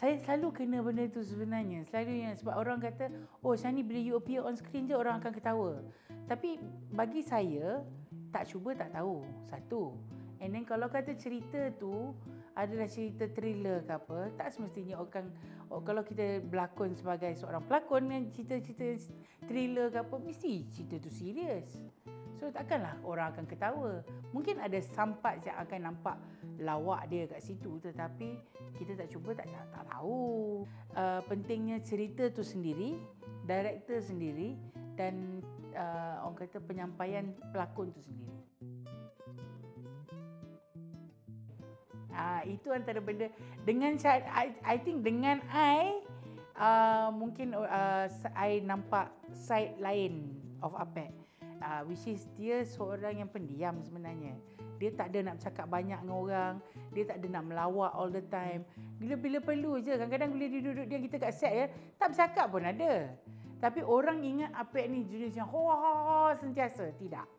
Saya selalu kena benda tu sebenarnya. Selalunya sebab orang kata, oh Shani bila you appear on screen je orang akan ketawa. Tapi bagi saya, tak cuba tak tahu. Satu. And then kalau kata cerita tu adalah cerita thriller ke apa, tak semestinya kalau kita berlakon sebagai seorang pelakon yang cerita-cerita thriller ke apa, mesti cerita tu serius. So takkanlah orang akan ketawa. Mungkin ada some parts yang akan nampak lawak dia kat situ, tetapi kita tak cuba tak tahu. Pentingnya cerita tu sendiri, director sendiri dan orang kata penyampaian pelakon tu sendiri. Itu antara benda dengan I think dengan mungkin I nampak side lain of Apek, which is dia seorang yang pendiam sebenarnya. Dia tak ada nak bercakap banyak dengan orang, dia tak ada nak melawak all the time. Bila perlu je, kadang-kadang bila dia duduk dia kita kat set ya, tak bercakap pun ada. Tapi orang ingat Apek ni jenis yang sentiasa, tidak.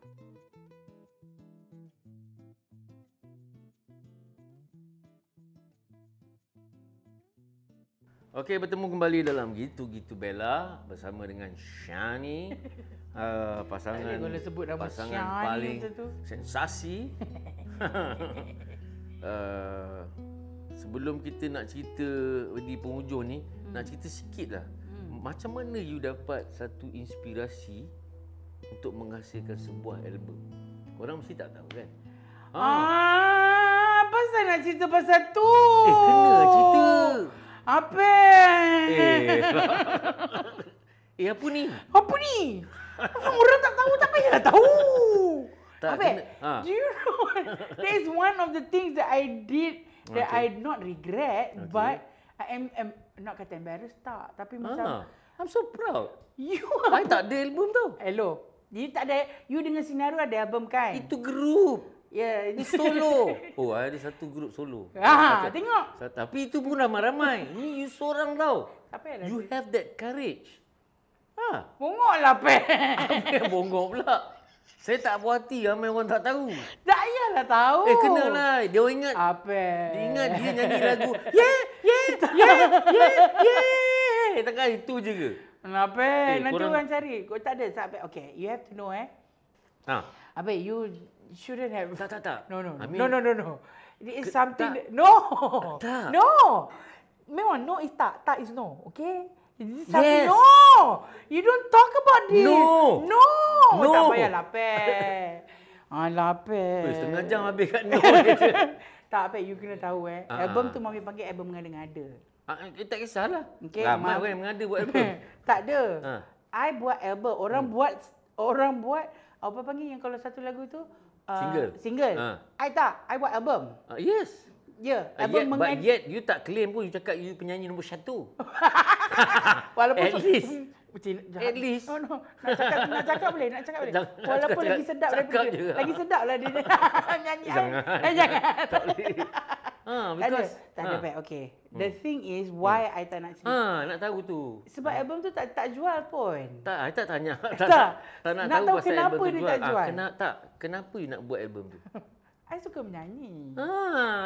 Okey, bertemu kembali dalam Gitu-Gitu Bella bersama dengan Shani, pasangan paling sensasi. Sebelum kita nak cerita di penghujung ni, nak cerita sikit lah. Macam mana you dapat satu inspirasi untuk menghasilkan sebuah album? Korang mesti tak tahu kan? Pasal nak cerita pasal tu? Kena cerita. Apa? Apa ni? Apa ni? Orang tak tahu, tak payah tahu. Apa? Do you know that is one of the things that I did that I not regret, but I am not kata embarrassed tak, tapi macam I'm so proud. You I tak ada album tu. Hello. Jadi tak ada, you dengan Sinaru ada album kan? Itu grup. Ya, ini solo. Oh, ada satu grup solo. Tengok. Tapi itu pun ramai-ramai. Ni you seorang tau. Siapa yang you have that courage. Bongok lah, Pe. Apa yang bongok pula? Saya tak puas hati ramai orang tak tahu. Tak payahlah tahu. Kenalah. Dia ingat. Apa? Dia ingat dia nyanyi lagu. Takkan itu je ke? Kenapa? Nanti orang cari. Kau tak ada. Okay, you have to know Apa, you shouldn't have. Tak. No. I mean, No. It is something that, no. Tak. No. Memang no is tak. Tak is no. Okay? It is something. Yes. No. You don't talk about this. No. Tak payahlah, Pe. Pe. Setengah jam habis kat no. Tak, Pe. You kena tahu album tu Mami panggil album mengada-ngada. Tak kisahlah. Okay, ramai orang yang mengada buat album. Tak ada. I buat album. Orang buat apa panggil yang kalau satu lagu tu single. I tak. I buat album. Yes. Ya, album but yet you tak claim pun you cakap you penyanyi nombor 1. Walaupun at least. At least. No. Nak cakap boleh. Walaupun lagi sedap lagi sedap lah dia nyanyi. Jangan. Tak boleh. Because tak ada. Okay. The thing is why I tak nak cerita. Nak tahu tu. Sebab album tu tak jual pun. Tak, I tak tanya. Tak nak tahu tahu pasal kenapa album tu dia jual. tak jual. Kenapa you nak buat album tu? I suka menyanyi.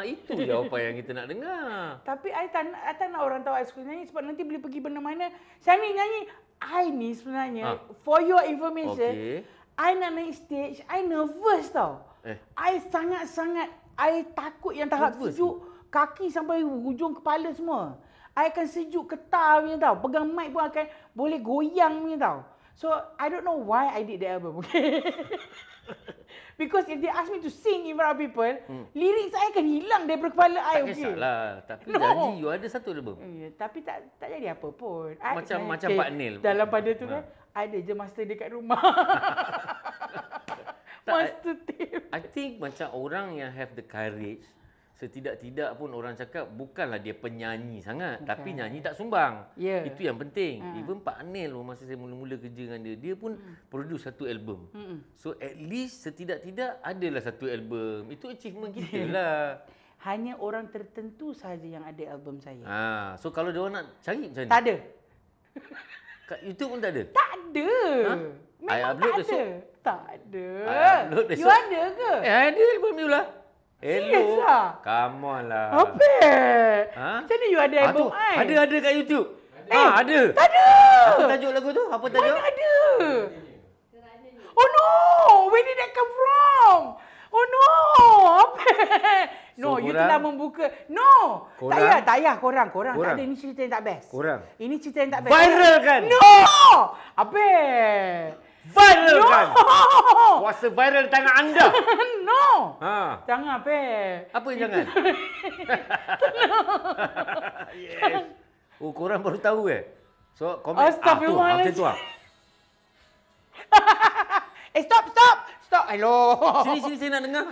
Itu jawapan yang kita nak dengar. Tapi I tak nak orang tahu I suka menyanyi sebab nanti bila pergi mana-mana, Shani nyanyi. I ni sebenarnya, for your information, I nak naik stage, I nervous tau. I sangat-sangat, I takut yang tahap sejuk, kaki sampai hujung kepala semua. I akan sejuk getah punya tau. Pegang mic pun akan boleh goyang punya tau. So, I don't know why I did the album, okay? Because if they ask me to sing in front of people, lirik saya akan hilang daripada kepala I. Tak kisahlah. Tapi janji you ada satu album. Tapi tak jadi apa pun. Macam Pak Nil. Dalam pada tu kan, ada je master dekat rumah. Master tape. I think macam orang yang have the courage, setidak-tidak pun orang cakap bukanlah dia penyanyi sangat, tapi nyanyi tak sumbang. Itu yang penting. Even Pak Nil masa saya mula-mula kerja dengan dia pun produce satu album. So at least setidak-tidak adalah satu album. Itu achievement kita lah. Hanya orang tertentu sahaja yang ada album saya. So kalau dia orang nak cari macam ni? Tak ada. Kat YouTube pun tak ada? Tak ada. Memang I upload tak besok. ada. Tak ada. I upload besok. You ada ke? Ada album you lah. Hello. Come on lah. Apa? Ha? Macam mana you ada album I? Ada kat YouTube. Ada. Tak ada. Apa tajuk lagu tu? Apa tajuk? Mana ada? Oh no! Where did that come from? Oh no! Apa? No, So, you korang- telah membuka. No! Korang- Tak payah. Korang. Tak ada. Ini cerita yang tak best. Korang. Ini cerita yang tak best. Viral kan? No! Apa? Viral No! kan? Kuasa viral di tangan anda. No! Ha. Jangan apa? Apa yang jangan? Yes. Oh, korang baru tahu So, komen. Astaghfirullahaladzim. Macam tu lah. Stop. Hello. Sini saya nak dengar.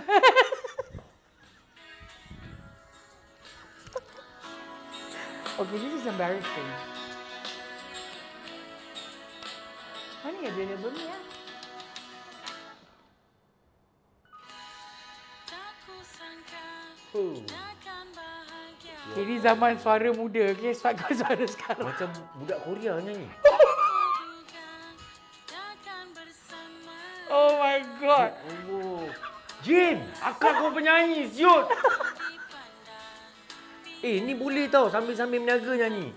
Okay, this is embarrassing. Mana ya dia album ni ya? Ini zaman suara muda, okay? Suara sekarang. Macam budak Korea nyanyi. Oh my god. Oh. Jin, akak kau penyanyi, siut. Ni boleh tau sambil-sambil meniaga nyanyi.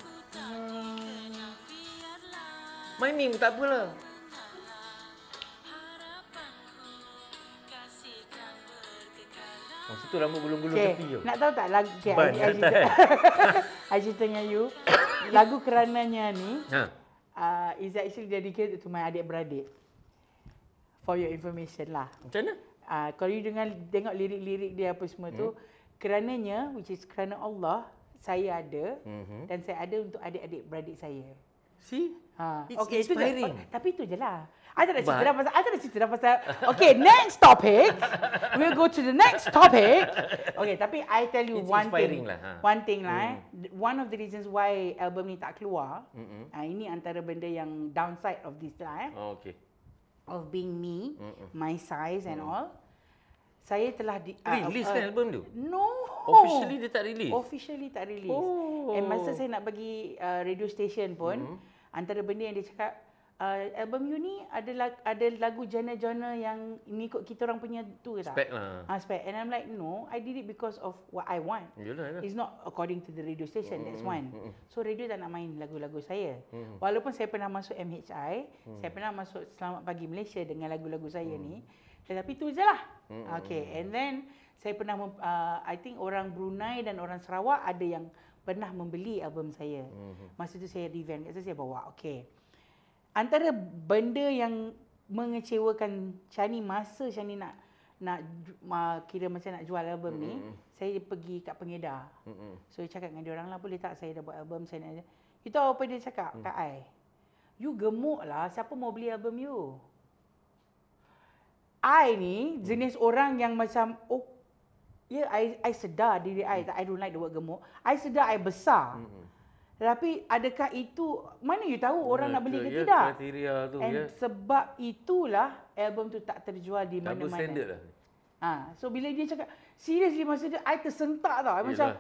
Main meme tak apalah. Masa tu rambut gulung-gulung tepi je. Nak tahu tak lagu Ban, I cerita dengan you. Lagu Kerananya ni is actually dedicated to my adik-beradik. For your information lah. Macam mana? Kalau you tengok lirik-lirik dia apa semua tu, kerananya, which is kerana Allah, saya ada dan saya ada untuk adik-adik beradik saya. See? It's Okay, inspiring. Tapi itu je lah. I tak nak cerita dah pasal. Okay, next topic. We'll go to the next topic. Okay, tapi I tell you It's one inspiring thing. lah, One thing lah. One of the reasons why album ni tak keluar, ini antara benda yang downside of this lah. Oh, okay. Of being me, my size and all. Saya telah Release kan album tu? No. Officially dia tak release? Officially tak release. Oh. And masa saya nak bagi radio station pun, antara benda yang dia cakap, album you ni ada lagu genre-genre yang mengikut kita orang punya tu ke tak? Spec lah. Spec. And I'm like, no, I did it because of what I want. Yalah. It's not according to the radio station, that's one. So radio tak nak main lagu-lagu saya. Walaupun saya pernah masuk MHI, saya pernah masuk Selamat Pagi Malaysia dengan lagu-lagu saya ni. Tetapi tu je lah. Okay, and then saya pernah, I think orang Brunei dan orang Sarawak ada yang pernah membeli album saya. Masa tu saya revamp, saya bawa, okay. Antara benda yang mengecewakan Shani masa Shani nak kira macam nak jual album ni, saya pergi kat pengedar. So saya cakap dengan dia orang lah, boleh tak saya dah buat album, saya nak. You tahu apa dia cakap kat I? You gemuk lah, siapa mau beli album you? I ni jenis orang yang macam, I sedar diri I don't like the word gemuk. I sedar I besar. Tapi adakah itu, mana you tahu orang nak beli ke tidak? Kriteria tu, sebab itulah album tu tak terjual di mana-mana. Double standard lah. So bila dia cakap, seriously masa dia, I tersentak tau. I macam,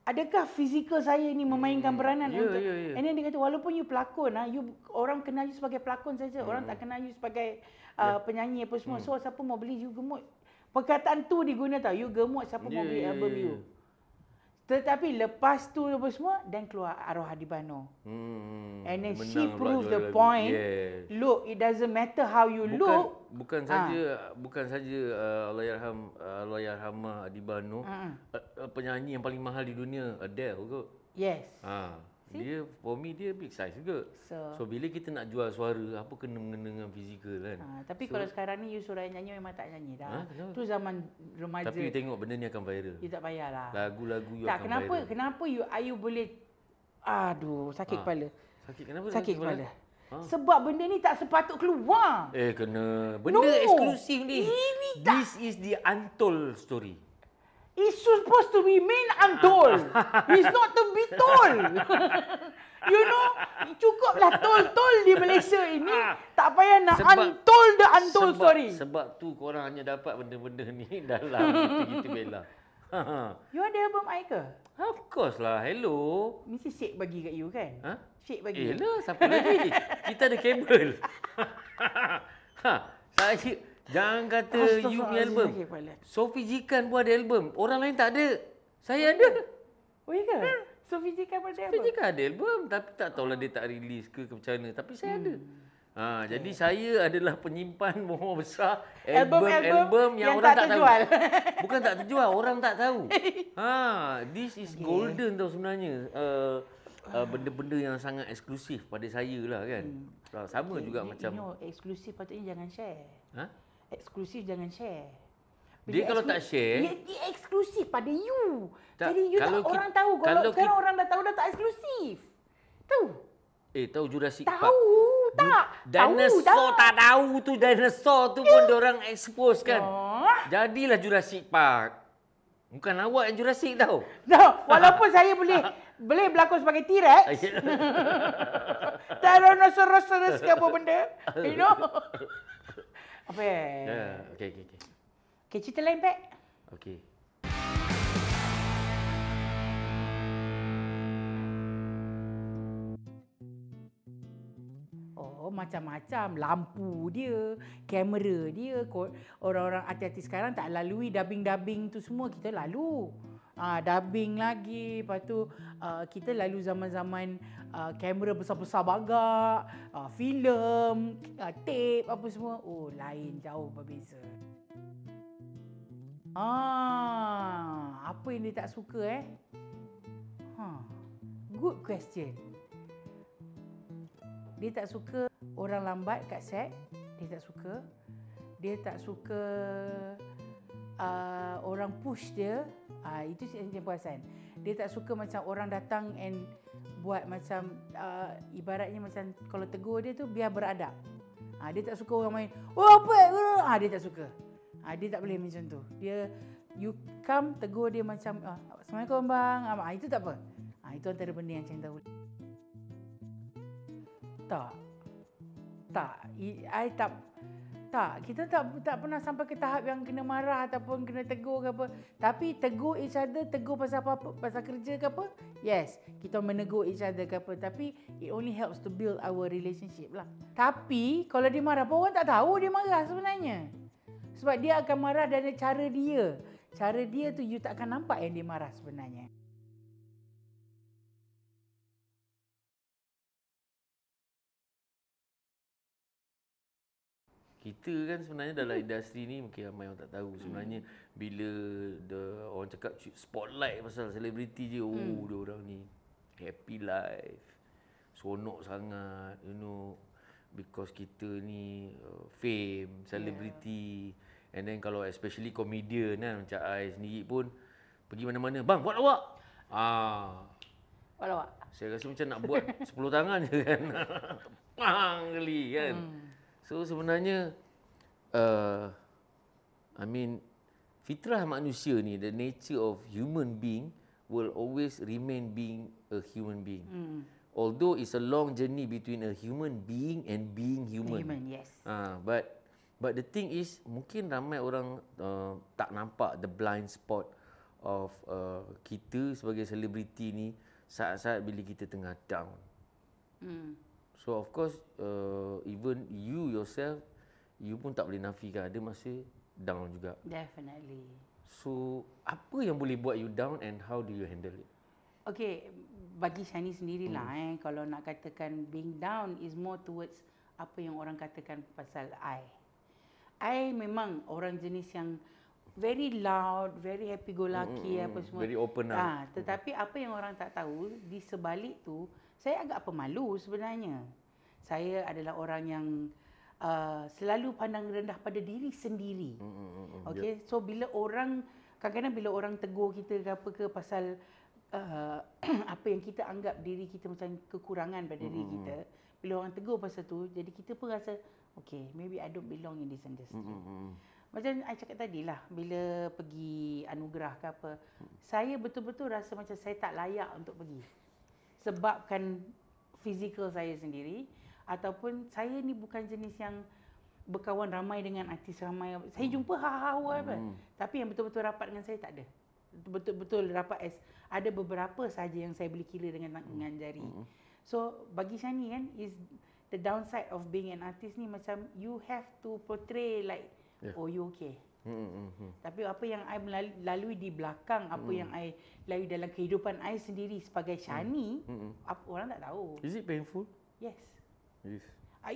adakah fizikal saya ni memainkan peranan untuk... And then dia kata, walaupun you pelakon, orang kenal you sebagai pelakon saja. Orang tak kenal you sebagai penyanyi apa semua. So siapa mau beli you gemuk? Perkataan tu diguna tau, you gemuk, siapa mau beli album you? Tetapi lepas tu apa semua, dan keluar Arwah Adibano. And then she proved the point. Look, it doesn't matter how you look. Bukan saja Allahyarhamah Adibano, penyanyi yang paling mahal di dunia, Adele kot. Yes. Dia, for me, dia big size juga. So bila kita nak jual suara, apa kena mengena dengan fizikal kan. Tapi kalau sekarang ni you suruh nyanyi memang tak nyanyi dah. Tu zaman remaja. Tapi you tengok benda ni akan viral. You tak payahlah. Lagu-lagu you akan viral. Kenapa you boleh, aduh, sakit kepala. Kenapa sakit kepala? Sebab benda ni tak sepatut keluar. Kena. Benda eksklusif ni. This is the untold story. It's supposed to be main untold. It's not to be told. You know, cukuplah told di Malaysia ini. Tak payah nak untold the untold story. Sebab tu korang hanya dapat benda-benda ni dalam gitu Bella. You ada album I ke? Of course lah. Hello. Mesti Syed bagi kat you kan? Syed bagi. Yelah, siapa lagi? Kita ada kabel. Jangan kata you punya album. Sophie Jikan pun ada album. Orang lain tak ada. Saya ada. Oh iya ke? Sophie Jikan pun ada album? Sophie Jikan ada album. Tapi tak tahulah dia tak release ke macam mana. Tapi saya ada. Jadi saya adalah penyimpan bohong besar album yang orang tak terjual. Tahu. Bukan tak terjual, orang tak tahu. This is golden tau sebenarnya. Benda-benda yang sangat eksklusif pada saya lah kan. Sama juga macam eksklusif patutnya jangan share. Eksklusif jangan share. Dia kalau tak share, dia eksklusif pada you. Jadi you tak orang tahu. Kalau sekarang orang dah tahu dah tak eksklusif. Tahu? Tahu Jurassic Park? Tahu. Tak. Dinosaur tak tahu tu. Dinosaur tu pun diorang expose kan. Jadilah Jurassic Park. Bukan awak yang Jurassic tau. Walaupun saya boleh berlakon sebagai T-Rex. Tyrannosaurus ke apa benda. You know. Apa Okay, cerita lain, Pak. Okay. Macam-macam lampu dia, kamera dia. Orang-orang artis sekarang tak lalui dubbing tu semua, kita lalu. Dubbing lagi, lepas tu kita lalu zaman-zaman kamera besar-besar bagak, filem, tape apa semua. Lain jauh berbeza. Apa yang dia tak suka Good question. Dia tak suka orang lambat kat set. Dia tak suka. Dia tak suka orang push dia. Itu yang perasan. Dia tak suka macam orang datang and buat macam ibaratnya macam kalau tegur dia tu biar beradab. Dia tak suka orang main, apa? Dia tak suka. Dia tak boleh macam tu. Dia you come tegur dia macam Assalamualaikum bang. Itu tak apa. Itu antara benda yang saya tahu. Kita tak pernah sampai ke tahap yang kena marah ataupun kena tegur ke apa. Tapi tegur each other, tegur pasal apa, pasal kerja ke apa. Yes, kita menegur each other ke apa. Tapi it only helps to build our relationship lah. Tapi kalau dia marah pun orang tak tahu dia marah sebenarnya. Sebab dia akan marah dari cara dia. Cara dia tu you tak akan nampak yang dia marah sebenarnya. Kita kan sebenarnya dalam industri ni mungkin ramai orang tak tahu sebenarnya bila orang cakap spotlight pasal selebriti je, dia orang ni happy life, sonok sangat, you know, because kita ni fame, celebrity. And then kalau especially comedian kan, macam I sendiri pun pergi mana-mana, bang buat lawak. Buat lawak. Saya rasa macam nak buat 10 tangan je kan. Pang kali kan. So sebenarnya fitrah manusia ni, the nature of human being will always remain being a human being. Although it's a long journey between a human being and being human. Yes. But the thing is, mungkin ramai orang tak nampak the blind spot of kita sebagai selebriti ni saat-saat bila kita tengah down. So of course, even you yourself, you pun tak boleh nafikan ada masa down juga. Definitely. So apa yang boleh buat you down and how do you handle it? Okay, bagi Shani sendirilah kalau nak katakan being down is more towards apa yang orang katakan pasal I memang orang jenis yang very loud, very happy go lucky apa semua. Very open lah. Tetapi apa yang orang tak tahu di sebalik tu, saya agak pemalu sebenarnya. Saya adalah orang yang selalu pandang rendah pada diri sendiri. Okay, so bila orang, kadang-kadang bila orang tegur kita ke apa ke pasal apa yang kita anggap diri kita macam kekurangan pada diri kita, bila orang tegur pasal tu, jadi kita pun rasa, okay, maybe I don't belong in this industry. Macam I cakap tadi lah, bila pergi anugerah ke apa, saya betul-betul rasa macam saya tak layak untuk pergi. Sebabkan fizikal saya sendiri, ataupun saya ni bukan jenis yang berkawan ramai dengan artis ramai. Saya jumpa apa. Tapi yang betul-betul rapat dengan saya tak ada. Betul-betul rapat ada beberapa saja yang saya boleh kira dengan jari. So bagi Shani kan, is the downside of being an artist ni macam you have to portray like oh you okay. Tapi apa yang I lalui di belakang, apa yang I lalui dalam kehidupan I sendiri sebagai Shani, orang tak tahu. Is it painful? Yes. Yes.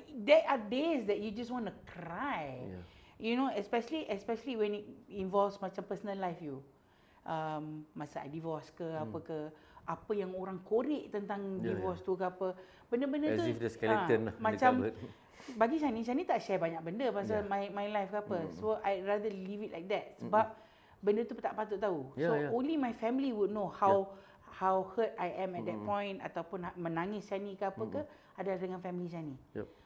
There are days that you just want to cry. Yeah. You know, especially when it involves macam personal life you. Masa divorce ke apa ke, apa yang orang korek tentang divorce tu ke apa. Benda-benda tu as if the skeleton macam bagi Shani tak share banyak benda pasal my life ke apa. So I rather leave it like that. Sebab benda tu tak patut tahu. So only my family would know how hurt I am at that point, ataupun menangis Shani ke apa ke, adalah dengan family Shani.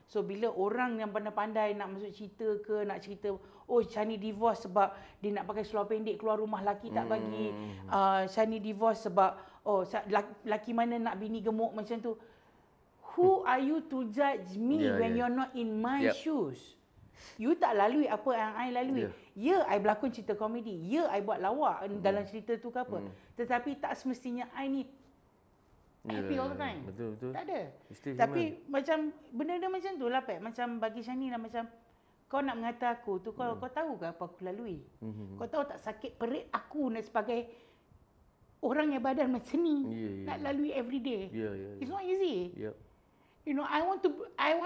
So bila orang yang pandai-pandai nak masuk cerita ke, nak cerita oh Shani divorce sebab dia nak pakai seluar pendek keluar rumah, laki tak bagi. Shani divorce sebab oh laki mana nak bini gemuk macam tu. Who are you to judge me when you're not in my shoes? You tak lalui apa yang I lalui. I berlakon cerita komedi. I buat lawak dalam cerita tu ke apa. Tetapi tak semestinya I ni happy all the time. Betul. Tak ada. Tapi macam benda-benda macam tu lah, Pat. Macam bagi Shani lah, macam kau nak mengata aku tu, kau tahu ke apa aku lalui? Kau tahu tak sakit perut aku nak sebagai orang yang badan macam ni nak lalui every day. It's not easy. You know, I want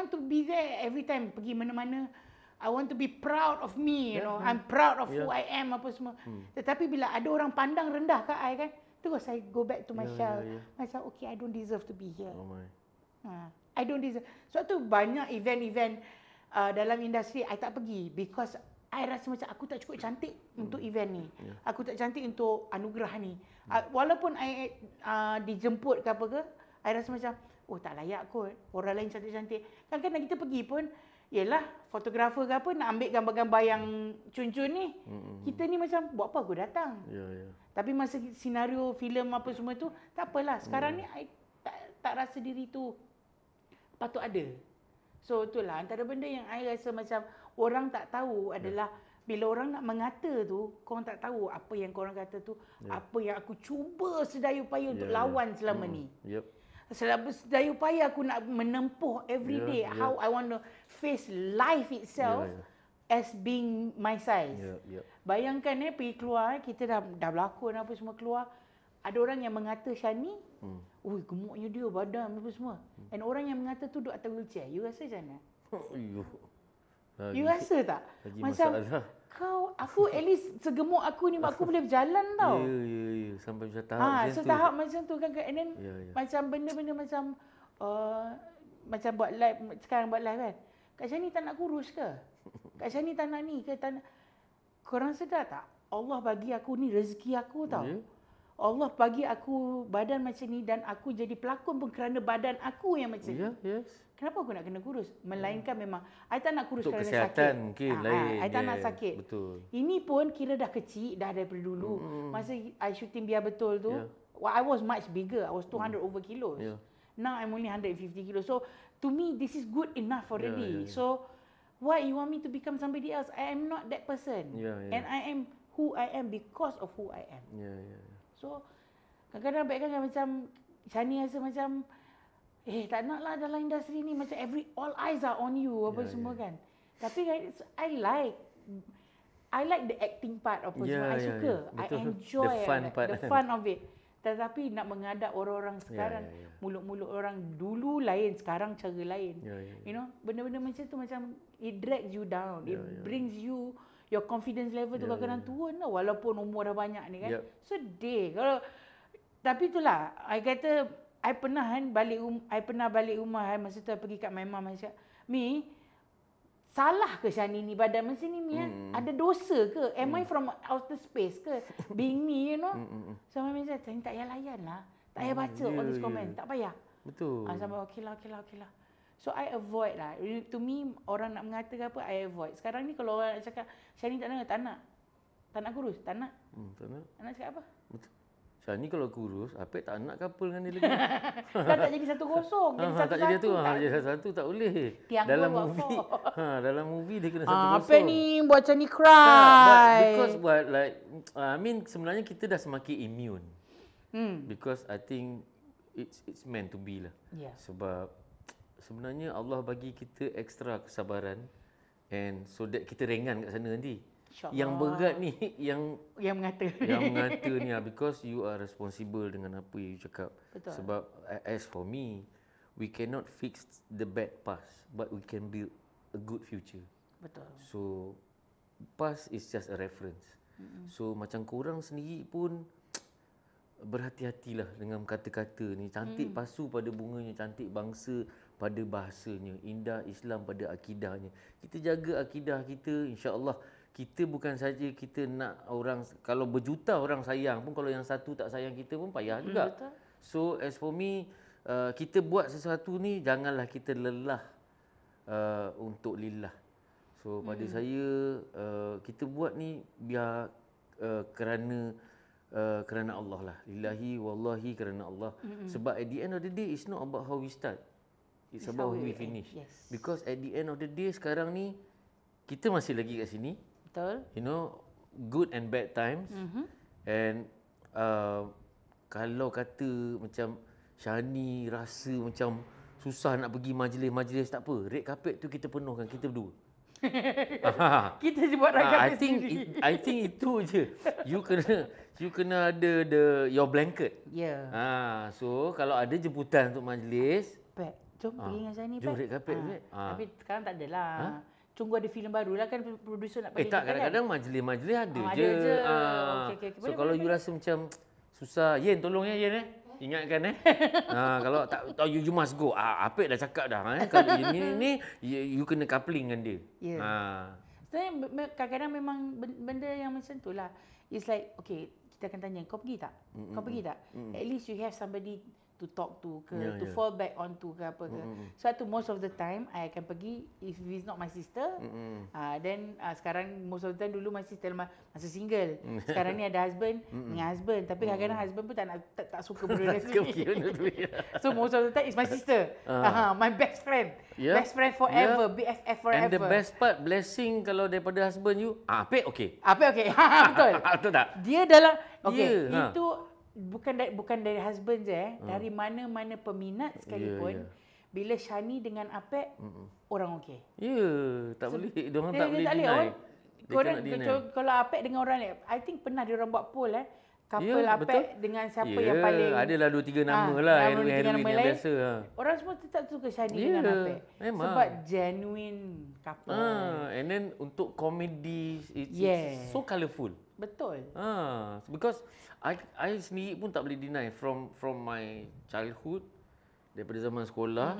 to be there every time pergi mana-mana. I want to be proud of me, you know. I'm proud of who I am apa semua. Tetapi bila ada orang pandang rendah kat I kan, terus I go back to my shell. Macam okay, I don't deserve to be here. Oh my. I don't deserve. Sebab tu banyak event-event dalam industri I tak pergi because I rasa macam aku tak cukup cantik untuk event ni. Aku tak cantik untuk anugerah ni. Walaupun I dijemput ke apa ke, I rasa macam oh tak layak kot, orang lain cantik-cantik. Kadang-kadang kita pergi pun, yelah fotografer ke apa nak ambil gambar-gambar yang cun-cun ni. Kita ni macam buat apa aku datang. Tapi masa senario filem apa semua tu, tak apalah. Sekarang ni I tak rasa diri tu patut ada. So itulah antara benda yang I rasa macam orang tak tahu adalah bila orang nak mengata tu, korang tak tahu apa yang korang kata tu, apa yang aku cuba sedaya upaya untuk lawan selama ni. Sedaya upaya aku nak menempuh every day how I want to face life itself as being my size. Bayangkan pergi keluar, kita dah berlakon apa semua keluar, ada orang yang mengata Shani, oi gemuknya dia badan apa semua. And orang yang mengata tu duduk atas wheelchair. You rasa macam mana? You rasa tak? Macam aku at least segemuk aku ni aku boleh berjalan tau. Ya. Sampai macam tahap macam tu. Tahap macam tu kan. And then macam benda-benda macam buat live, sekarang buat live kan. Kak Shani tak nak kurus ke? Kak Shani tak nak ni ke? Korang sedar tak? Allah bagi aku ni rezeki aku tau. Allah bagi aku badan macam ni dan aku jadi pelakon pun kerana badan aku yang macam ni. Kenapa aku nak kena kurus? Melainkan memang I tak nak kurus untuk kerana kesihatan sakit. Mungkin lain. I tak nak sakit. Betul. Ini pun kira dah kecil dah daripada dulu. Masa I shooting Biar Betul tu, I was much bigger. I was 200 over kilos. Now I'm only 150 kilos. So to me this is good enough already. So why you want me to become somebody else? I am not that person. And I am who I am because of who I am. So kadang-kadang baik kan macam Shani rasa macam tak naklah dalam industri ni macam all eyes are on you apa semua kan. Tapi I like the acting part apa semua. I suka. I enjoy the fun of it. Tetapi nak menghadap orang-orang sekarang, mulut-mulut orang dulu lain, sekarang cara lain. You know, benda-benda macam tu macam it drags you down. It brings you your confidence level tu kadang-kadang turun tau walaupun umur dah banyak ni kan. Sedih. Tapi itulah I kata I pernah balik rumah masa tu I pergi kat my mum macam, Mi, salah ke Shani ni badan macam ni Mi? Ada dosa ke? Am I from outer space ke? Being me, you know? So my mum cakap, tak payah layan lah. Tak payah baca all these comments. Tak payah. Betul. Sampai okey lah. So I avoid lah. To me, orang nak mengata ke apa, I avoid. Sekarang ni kalau orang nak cakap, Shani tak nak. Tak nak kurus? Tak nak. Tak nak. Nak cakap apa? Betul. Shani kalau kurus, Apek tak nak couple dengan dia lagi. Dah tak jadi 1-0. Jadi tak jadi tu. Jadi 1 tak boleh. Dalam movie. Dalam movie dia kena 1-0. Apek ni buat macam ni cry. Because buat like, I mean sebenarnya kita dah semakin immune. Because I think it's meant to be lah. Sebab sebenarnya Allah bagi kita ekstra kesabaran And so that kita ringan kat sana nanti. InsyaAllah. Yang berat ni yang mengata. Yang mengata ni because you are responsible dengan apa yang you cakap. Betul. Sebab as for me, we cannot fix the bad past, but we can build a good future. Betul. So past is just a reference. So macam korang sendiri pun berhati-hatilah dengan kata-kata ni. Cantik pasu pada bunganya, cantik bangsa pada bahasanya, indah Islam pada akidahnya. Kita jaga akidah kita, insya-Allah. Kita bukan saja kita nak orang, kalau berjuta orang sayang pun, kalau yang satu tak sayang kita pun payah juga. Betul. So as for me, kita buat sesuatu ni janganlah kita lelah untuk lillah. So pada saya, kita buat ni biar kerana Allah lah. Lillahi wallahi kerana Allah. Sebab at the end of the day, it's not about how we start. It's about how we finish. Yes. Because at the end of the day, sekarang ni kita masih lagi kat sini. Betul. You know, good and bad times. And kalau kata macam Shani rasa macam susah nak pergi majlis-majlis, tak apa. Red carpet tu kita penuhkan, kita berdua. Kita je buat red carpet I think itu je. You kena ada your blanket. Ya. So kalau ada jemputan untuk majlis, Pat, jom pergi dengan Shani, Pat. jom red carpet. Tapi sekarang tak adalah. Tunggu ada filem baru lah kan, producer nak panggil tak, kita kadang-kadang majlis-majlis ada je. Ada je. Okay. So kalau you rasa macam susah, Yen tolong ya Yen ingatkan kalau tak you must go. Apik dah cakap dah kalau ni you kena coupling dengan dia. Sebenarnya kadang-kadang memang benda yang macam tu lah. It's like, okay, kita akan tanya, kau pergi tak? Kau pergi tak? At least you have somebody to talk to ke, to fall back onto ke apa ke. So tu most of the time I akan pergi, if it's not my sister, then sekarang most of the time, dulu my sister masa single. Sekarang ni ada husband dengan husband, tapi kadang-kadang husband pun tak suka benda sendiri. So most of the time it's my sister. My best friend. Best friend forever, BFF forever. And the best part, blessing kalau daripada husband you, Apik okey. Apik okey. Betul. Betul tak? Dia dalam itu bukan dari husband je dari mana-mana peminat sekalipun. Bila Shani dengan Apek orang okey. Tak boleh, diorang tak boleh deny. Kalau Apek dengan orang lain, I think pernah diorang buat poll couple Apek dengan siapa yang paling, adalah 2-3 nama lah, Erwin yang biasa. Orang semua tetap suka Shani dengan Apek. Sebab genuine couple. And then untuk komedi, it's so colourful. Betul. Because I sendiri pun tak boleh deny from my childhood, daripada zaman sekolah.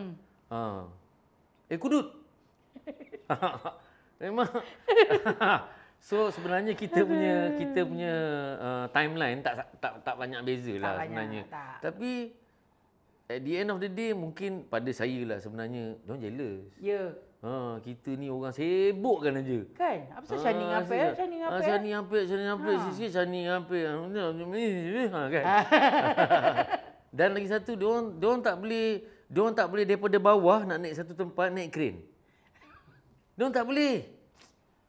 Kudut. Memang. So sebenarnya kita punya timeline tak banyak beza lah sebenarnya. Tapi at the end of the day, mungkin pada saya lah sebenarnya, diorang jealous. Kita ni orang sibuk kan aja. Kan? Apa pasal Shani ngapek? Shani ngapek sikit Shani ngapek. Kan? Dan lagi satu, diorang tak boleh daripada bawah nak naik satu tempat naik crane. Diorang tak boleh.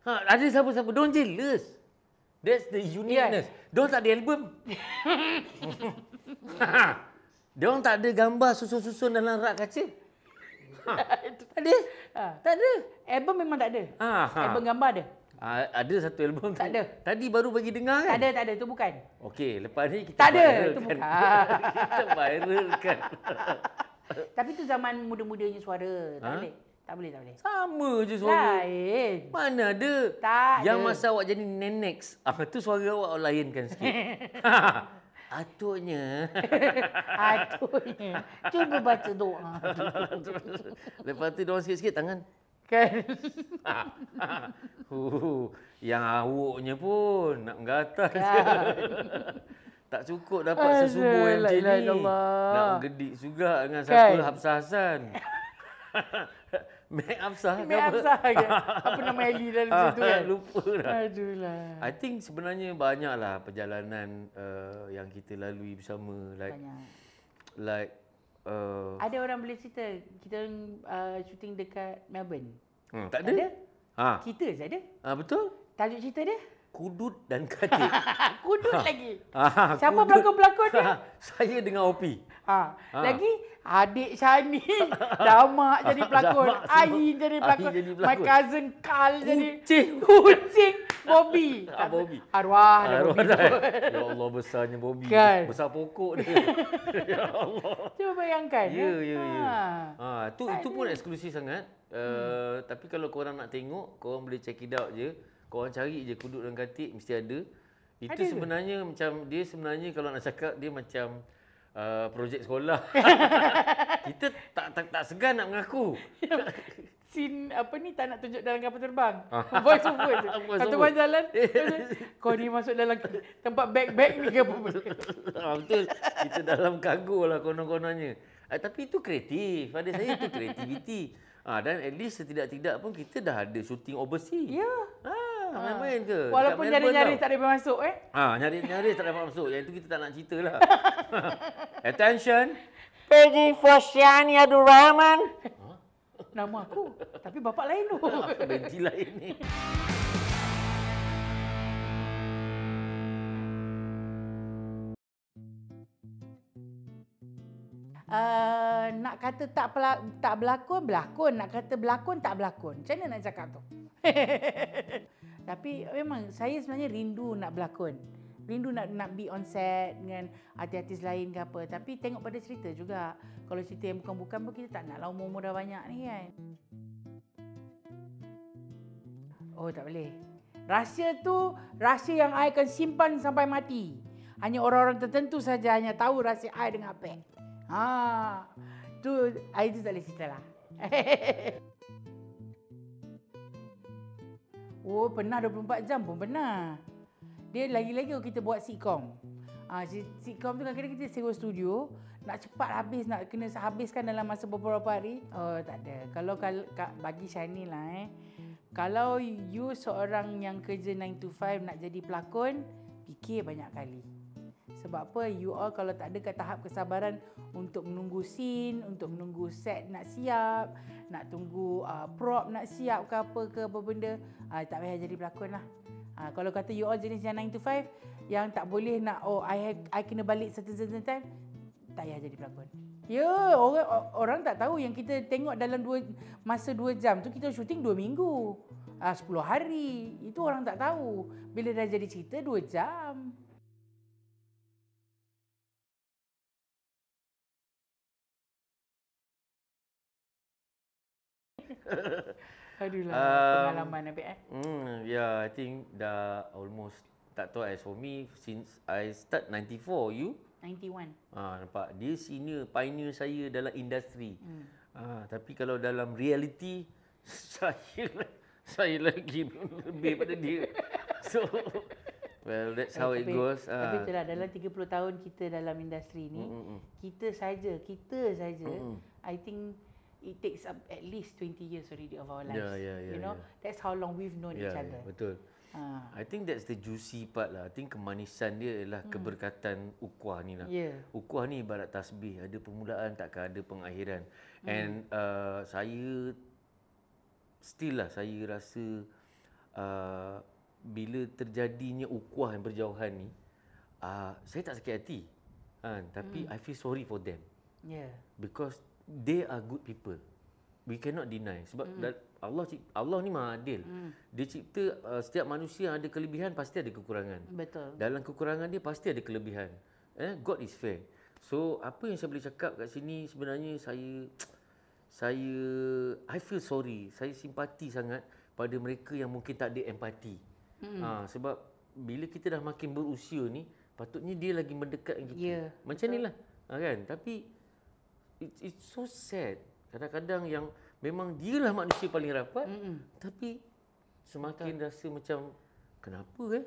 Ada siapa-siapa, diorang jealous. That's the uniqueness. Diorang tak ada album. Diorang tak ada gambar susun-susun dalam rak kaca. Tak ada. Tak ada. Album memang tak ada. Album gambar ada. Ada satu album tak ada. Tadi baru bagi dengar kan? Tak ada, itu bukan. Okey, lepas ni kita tak ada, itu bukan. Kita viralkan. Tapi tu zaman muda-mudanya suara. Tak boleh. Sama je suara. Lain. Mana ada? Tak yang ada. masa awak jadi nenex, tu suara awak lainkan sikit. Atuknya. Cuba baca doa. Lepas tu diorang sikit-sikit tangan. Kan? Yang awuknya pun nak menggatal je. Tak cukup dapat sesubuh macam ni. Nak menggedik juga dengan satu Hafsah Hassan. Mac Hafsah ke ke? Apa nama Ellie dalam situ kan? Lupa dah. Aduhlah. I think sebenarnya banyaklah perjalanan yang kita lalui bersama. Like ada orang boleh cerita kita syuting dekat Melbourne. Tak ada? Kita je ada. Betul? Tajuk cerita dia? Kudut dan Katik. Kudut lagi. Siapa Kudut. pelakon-pelakon dia? Saya dengan Opi. Lagi adik Shani, Damak jadi pelakon, Ain jadi pelakon, my cousin Carl jadi Kucing, Bobby. Bobby. Arwah dah Bobby. Ya Allah, besarnya Bobby. Kan? Besar pokok dia. Ya Allah. Cuba bayangkan. Ya. Itu pun eksklusif sangat. Tapi kalau korang nak tengok, korang boleh check it out je. Korang cari je Kudut dan Katik, mesti ada. Itu ada sebenarnya macam, dia sebenarnya kalau nak cakap, dia macam projek sekolah. Kita tak segan nak mengaku. Scene apa ni tak nak tunjuk dalam kapal terbang. Voice over je. Satu orang jalan. Kau ni masuk dalam tempat bag-bag ni ke apa? Betul. Kita dalam kargo lah konon-kononnya. Tapi itu kreatif. Pada saya itu kreativiti. Dan at least setidak-tidak pun kita dah ada shooting overseas. Ya. Main-main ke? Walaupun nyari-nyari tak dapat masuk Nyari-nyari tak dapat masuk. Yang itu kita tak nak cerita lah. Attention. Peggy for Shani Abdul Rahman. Nama aku. Tapi bapak lain tu. Benti lain ni. Nak kata tak berlakon. Nak kata berlakon, tak berlakon. Macam mana nak cakap tu? Tapi memang saya sebenarnya rindu nak berlakon. Rindu nak be on set dengan artis-artis lain ke apa. Tapi tengok pada cerita juga. Kalau cerita yang bukan-bukan pun kita tak nak lah umur-umur dah banyak ni kan. Oh tak boleh. Rahsia tu rahsia yang I akan simpan sampai mati. Hanya orang-orang tertentu saja hanya tahu rahsia I dengan Apek. Tu I tu tak boleh cerita lah. Oh, pernah 24 jam pun pernah. Dia lagi-lagi kalau kita buat sitcom. Sitcom tu kadang-kadang kita sewa studio, nak cepat habis, nak kena habiskan dalam masa beberapa hari. Oh, tak ada. Kalau bagi Shani lah kalau you seorang yang kerja 9 to 5 nak jadi pelakon, fikir banyak kali. Sebab apa? You all kalau tak ada kat tahap kesabaran untuk menunggu scene, untuk menunggu set nak siap, nak tunggu prop nak siap ke apa benda, tak payah jadi pelakon lah. Kalau kata you all jenis yang 9 to 5 yang tak boleh nak I kena balik certain time, tak payah jadi pelakon. Ya, orang tak tahu yang kita tengok dalam masa 2 jam tu kita syuting 2 minggu. 10 hari. Itu orang tak tahu. Bila dah jadi cerita 2 jam. Aduhlah, pengalaman Abik I think dah almost, tak tahu as for me, since I start 94, you? 91. Nampak, dia senior, pioneer saya dalam industri. Tapi kalau dalam reality, saya lagi lebih pada dia. So, well, that's how it goes. Tapi itulah, dalam 30 tahun kita dalam industri ni, kita saja, I think it takes up at least 20 years already of our lives. You know, that's how long we've known each other. Betul. I think that's the juicy part lah. I think kemanisan dia ialah keberkatan ukhuwah ni lah. Ukhuwah ni ibarat tasbih, ada permulaan takkan ada pengakhiran. And saya still lah, saya rasa bila terjadinya ukhuwah yang berjauhan ni, saya tak sakit hati. Tapi I feel sorry for them. Because they are good people. We cannot deny. Sebab Allah ni Maha Adil. Dia cipta setiap manusia ada kelebihan, pasti ada kekurangan. Betul. Dalam kekurangan dia pasti ada kelebihan. God is fair. So apa yang saya boleh cakap kat sini, sebenarnya I feel sorry. Saya simpati sangat pada mereka yang mungkin tak ada empati. Sebab bila kita dah makin berusia ni, patutnya dia lagi mendekat dengan kita. Macam inilah. Kan? Tapi it's so sad. Kadang-kadang yang memang dialah manusia paling rapat, tapi semakin rasa macam, kenapa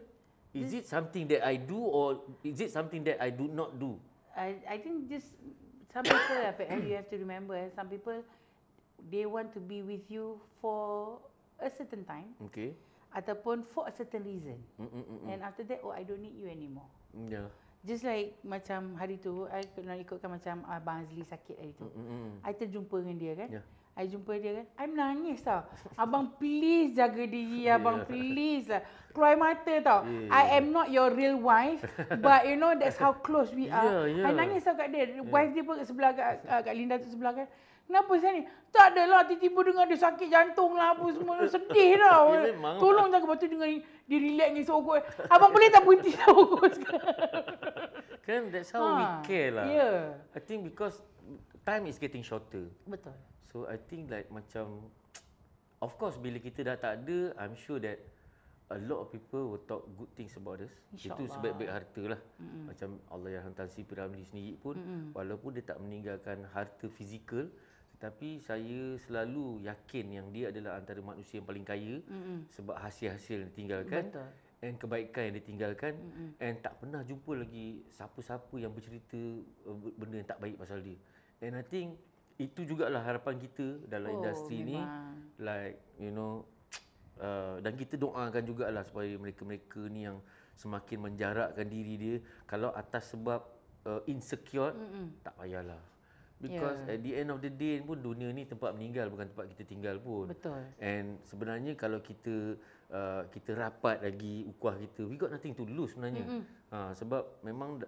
Is it something that I do or is it something that I do not do? I think just some people, you have to remember, some people, they want to be with you for a certain time. Okay. Ataupun for a certain reason. And after that, I don't need you anymore. Just like macam hari tu, I nak ikutkan macam Abang Azli sakit hari tu. I terjumpa dengan dia kan. I jumpa dia kan, I menangis tau. Abang please jaga diri, abang please lah. Keluar mata tau. I am not your real wife, but you know that's how close we are. I nangis tau kat dia. Wife dia pun kat sebelah, kat Linda tu sebelah kan. Kenapa saya ni? Tak adalah, tiba-tiba dengar dia sakit jantung lah apa semua. Sedih tau. Tolong jaga, lepas tu dengar dia relax ni sogok. Abang boleh tak berhenti sogok sekarang? Kan that's how we care lah. I think because time is getting shorter. Betul. So I think like macam, of course bila kita dah tak ada, I'm sure that a lot of people will talk good things about us. Itu sebaik-baik harta lah. Macam Allah yang Tan Sri P. Ramlee sendiri pun, walaupun dia tak meninggalkan harta fizikal, tetapi saya selalu yakin yang dia adalah antara manusia yang paling kaya sebab hasil-hasil yang ditinggalkan. Betul. And kebaikan yang ditinggalkan. And tak pernah jumpa lagi siapa-siapa yang bercerita benda yang tak baik pasal dia. And I think itu jugalah harapan kita dalam industri ni, like you know, dan kita doakan jugalah supaya mereka-mereka ni yang semakin menjarakkan diri dia, kalau atas sebab insecure, tak payahlah. Because at the end of the day pun dunia ni tempat meninggal, bukan tempat kita tinggal pun. Betul. And sebenarnya kalau kita kita rapat lagi ukhuwah kita, we got nothing to lose sebenarnya. Sebab memang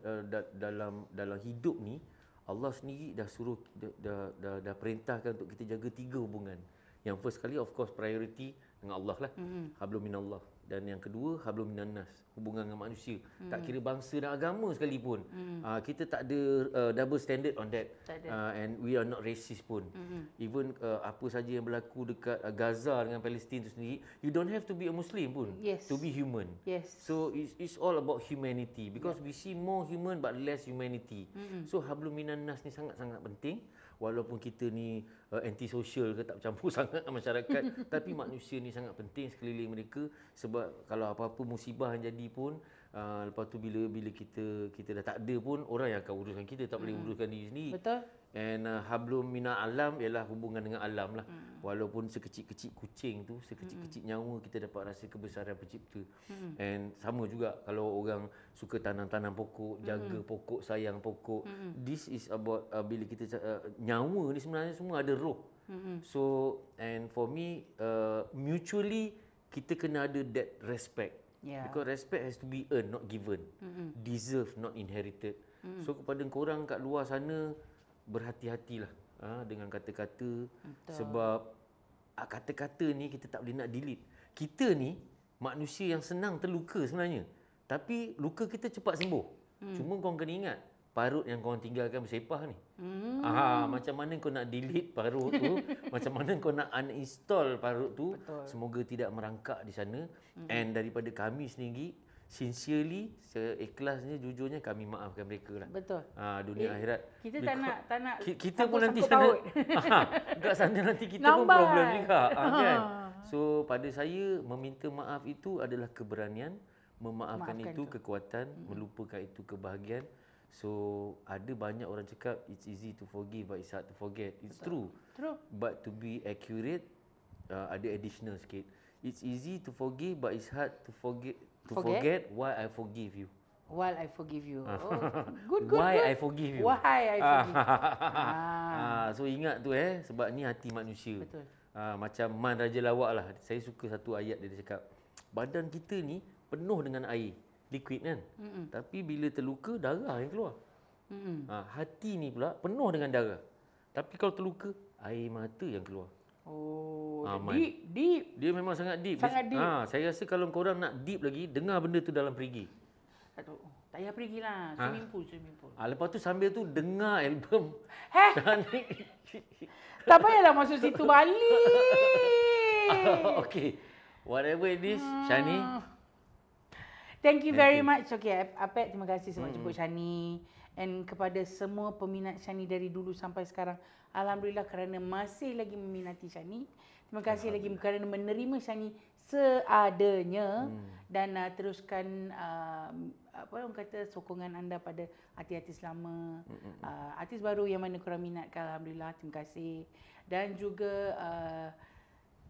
dalam hidup ni Allah sendiri dah suruh, dah perintahkan untuk kita jaga 3 hubungan. Yang first kali of course priority dengan Allah lah, hablum minallah. Dan yang kedua hablum minannas, hubungan dengan manusia. Tak kira bangsa dan agama sekalipun. Kita tak ada double standard on that. And we are not racist pun. Even apa saja yang berlaku dekat Gaza dengan Palestin tu sendiri, you don't have to be a Muslim pun to be human. So it's all about humanity, because we see more human but less humanity. So hablum minannas ni sangat-sangat penting. Walaupun kita ni anti-social ke, tak bercampur sangat dengan masyarakat, tapi manusia ni sangat penting sekeliling mereka. Sebab kalau apa-apa musibah yang jadi pun, lepas tu bila kita dah tak ada pun, orang yang akan uruskan kita, tak boleh uruskan diri sendiri. Betul. And hablum minal alam ialah hubungan dengan alam lah. Walaupun sekecil-kecil kucing tu, sekecil-kecil nyawa, kita dapat rasa kebesaran pencipta. And sama juga kalau orang suka tanam-tanam pokok, jaga pokok, sayang pokok. This is about bila kita nyawa ni sebenarnya semua ada roh. So and for me mutually kita kena ada that respect. Because respect has to be earned, not given. Deserve, not inherited. So kepada korang kat luar sana, berhati-hatilah dengan kata-kata. Sebab kata-kata ni kita tak boleh nak delete. Kita ni manusia yang senang terluka sebenarnya, tapi luka kita cepat sembuh. Cuma korang kena ingat, parut yang korang tinggalkan bersepah ni, macam mana kau nak delete parut tu, macam mana kau nak uninstall parut tu. Semoga tidak merangkak di sana. And daripada kami sendiri, sincerely, seikhlasnya, jujurnya kami maafkan mereka lah. Betul. Dunia akhirat. Kita tak nak kita pun nanti sana. Dekat sana nanti kita pun problem juga. Kan? So pada saya, meminta maaf itu adalah keberanian, memaafkan itu kekuatan, melupakan itu kebahagiaan. So ada banyak orang cakap it's easy to forgive but it's hard to forget. It's true. But to be accurate, ada additional sikit. It's easy to forgive but it's hard to forget why I forgive you. While I forgive you. Good. Why I forgive you. Why I forgive you. So ingat tu sebab ni hati manusia. Betul. Macam Man Raja Lawak lah. Saya suka satu ayat dia cakap, badan kita ni penuh dengan air, liquid kan. Tapi bila terluka, darah yang keluar. Hati ni pula penuh dengan darah. Tapi kalau terluka, air mata yang keluar. Deep. Dia memang sangat deep. Saya rasa kalau korang nak deep lagi, dengar benda tu dalam perigi. Aduh, tak payah pergi lah. Swimming pool. Lepas tu sambil tu dengar album. Tak payahlah masuk situ balik. Okay. Whatever it is, Shani. Thank you very much. Okay, Apek, terima kasih sebab jemput Shani. And kepada semua peminat Shani dari dulu sampai sekarang, alhamdulillah kerana masih lagi meminati Shani. Terima kasih lagi kerana menerima Shani seadanya. Dan teruskan apa orang kata, sokongan anda pada artis-artis lama, artis baru yang mana korang minatkan, alhamdulillah, terima kasih. Dan juga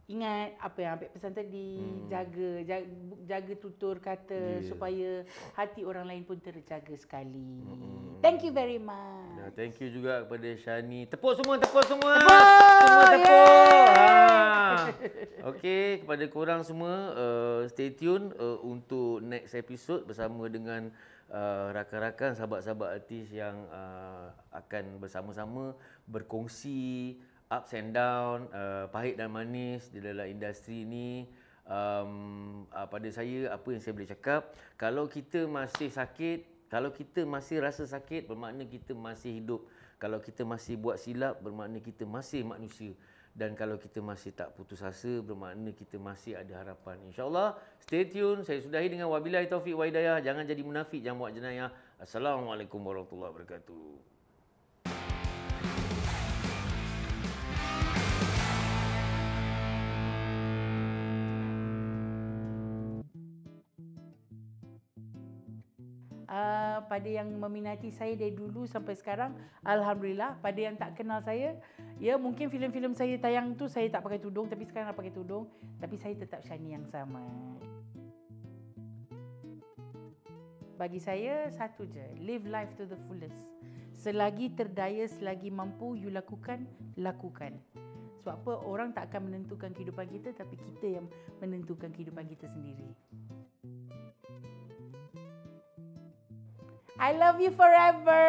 ingat apa yang ambil pesan tadi, jaga tutur kata supaya hati orang lain pun terjaga sekali. Thank you very much. Nah, thank you juga kepada Shani. Tepuk semua. Semua tepuk. Okey, kepada korang semua stay tune untuk next episode bersama dengan rakan-rakan sahabat-sahabat artis yang akan bersama-sama berkongsi ups and down, pahit dan manis di dalam industri ini. Pada saya, apa yang saya boleh cakap, kalau kita masih sakit, kalau kita masih rasa sakit, bermakna kita masih hidup. Kalau kita masih buat silap, bermakna kita masih manusia. Dan kalau kita masih tak putus asa, bermakna kita masih ada harapan. InsyaAllah, stay tune. Saya sudahi dengan wabillahi taufiq wa hidayah. Jangan jadi munafik, jangan buat jenayah. Assalamualaikum warahmatullahi wabarakatuh. Pada yang meminati saya dari dulu sampai sekarang, alhamdulillah. Pada yang tak kenal saya, ya mungkin filem-filem saya tayang tu saya tak pakai tudung, tapi sekarang dah pakai tudung, tapi saya tetap Shani yang sama. Bagi saya satu je, live life to the fullest. Selagi terdaya, selagi mampu you lakukan. Sebab apa, orang tak akan menentukan kehidupan kita, tapi kita yang menentukan kehidupan kita sendiri. I love you forever.